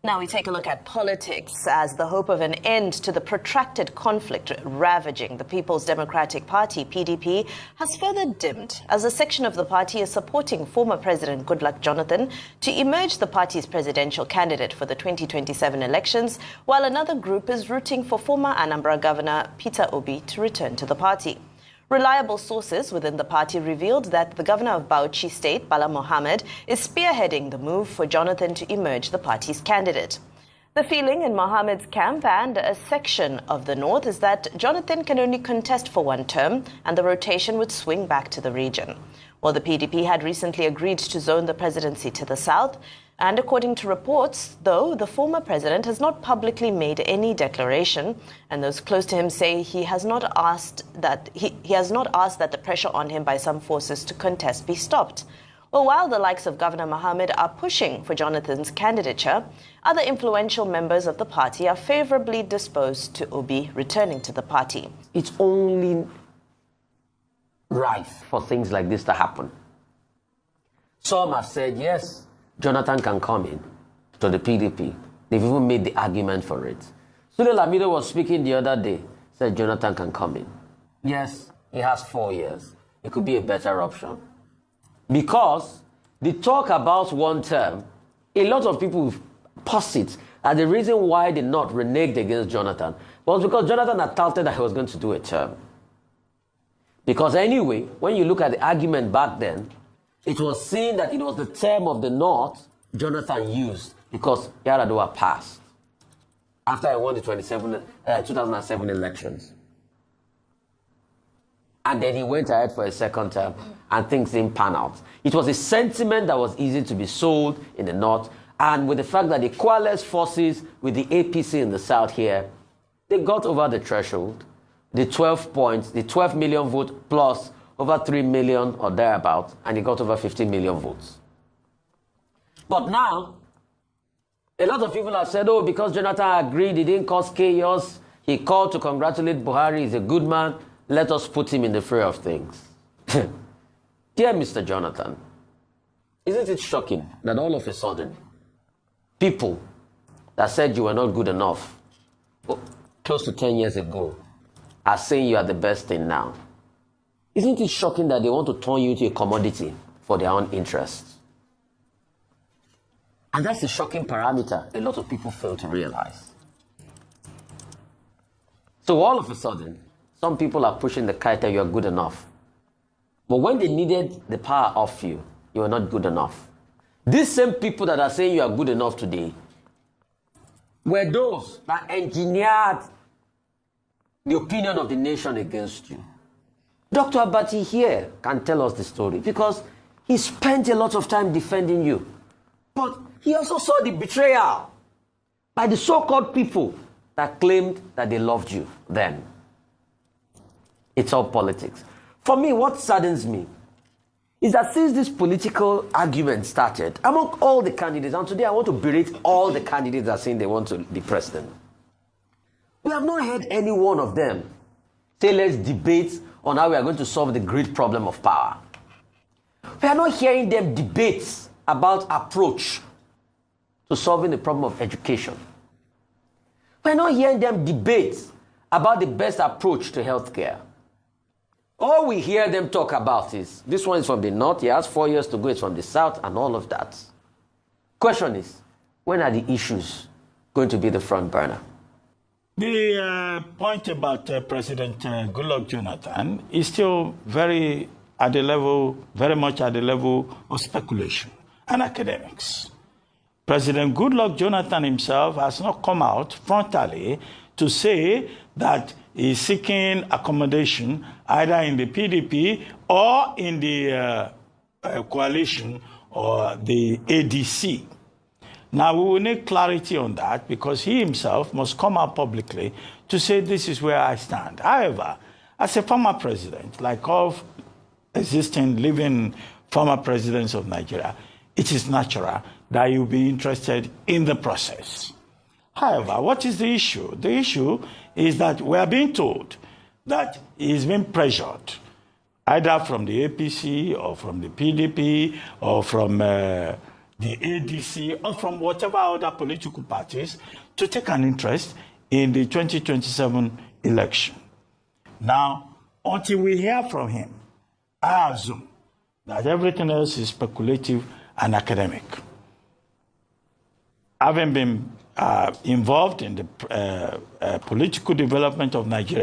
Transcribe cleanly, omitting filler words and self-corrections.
Now we take a look at politics as the hope of an end to the protracted conflict ravaging the People's Democratic Party, PDP, has further dimmed as a section of the party is supporting former President Goodluck Jonathan to emerge the party's presidential candidate for the 2027 elections, while another group is rooting for former Anambra Governor Peter Obi to return to the party. Reliable sources within the party revealed that the governor of Bauchi State, Bala Mohammed, is spearheading the move for Jonathan to emerge the party's candidate. The feeling in Mohammed's camp and a section of the north is that Jonathan can only contest for one term and the rotation would swing back to the region. Well, the PDP had recently agreed to zone the presidency to the south. And according to reports, though, the former president has not publicly made any declaration, and those close to him say he has not asked that the pressure on him by some forces to contest be stopped. Well, while the likes of Governor Mohammed are pushing for Jonathan's candidature, other influential members of the party are favorably disposed to Obi returning to the party. It's only right for things like this to happen. Some have said, yes, Jonathan can come in to the PDP. They've even made the argument for it. Sule Lamido was speaking the other day, said Jonathan can come in. Yes, he has 4 years. It could be a better option. Because the talk about one term, a lot of people posit as the reason why they not reneged against Jonathan was because Jonathan had touted that he was going to do a term. Because anyway, when you look at the argument back then, it was seen that it was the term of the North Jonathan used because Yar'Adua passed after he won the 2007 elections. And then he went ahead for a second term and things didn't pan out. It was a sentiment that was easy to be sold in the North, and with the fact that the coalesced forces with the APC in the South here, they got over the threshold, the 12 points, the 12 million vote plus over 3 million or thereabouts, and he got over 50 million votes. But now, a lot of people have said, oh, because Jonathan agreed, he didn't cause chaos, he called to congratulate Buhari, he's a good man, let us put him in the fray of things. Dear Mr. Jonathan, isn't it shocking that all of a sudden, people that said you were not good enough close to 10 years ago are saying you are the best thing now? Isn't it shocking that they want to turn you into a commodity for their own interests? And that's the shocking parameter a lot of people fail to realize. So all of a sudden, some people are pushing the kite that you are good enough. But when they needed the power off you, you are not good enough. These same people that are saying you are good enough today were those that engineered the opinion of the nation against you. Dr. Abati here can tell us the story because he spent a lot of time defending you. But he also saw the betrayal by the so-called people that claimed that they loved you then. It's all politics. For me, what saddens me is that since this political argument started among all the candidates, and today I want to berate all the candidates that are saying they want to be president, we have not heard any one of them say, let's debate on how we are going to solve the great problem of power. We are not hearing them debate about approach to solving the problem of education. We are not hearing them debate about the best approach to healthcare. All we hear them talk about is, this one is from the North, he has 4 years to go, it's from the South, and all of that. Question is, when are the issues going to be the front burner? The point about President Goodluck Jonathan is still very much at the level of speculation and academics. President Goodluck Jonathan himself has not come out frontally to say that he's seeking accommodation either in the PDP or in the coalition or the ADC. Now, we will need clarity on that because he himself must come out publicly to say this is where I stand. However, as a former president, like all existing living former presidents of Nigeria, it is natural that you'll be interested in the process. However, what is the issue? The issue is that we are being told that he's been pressured, either from the APC or from the PDP or from the the ADC, or from whatever other political parties to take an interest in the 2027 election. Now, until we hear from him, I assume that everything else is speculative and academic. Having been involved in the political development of Nigeria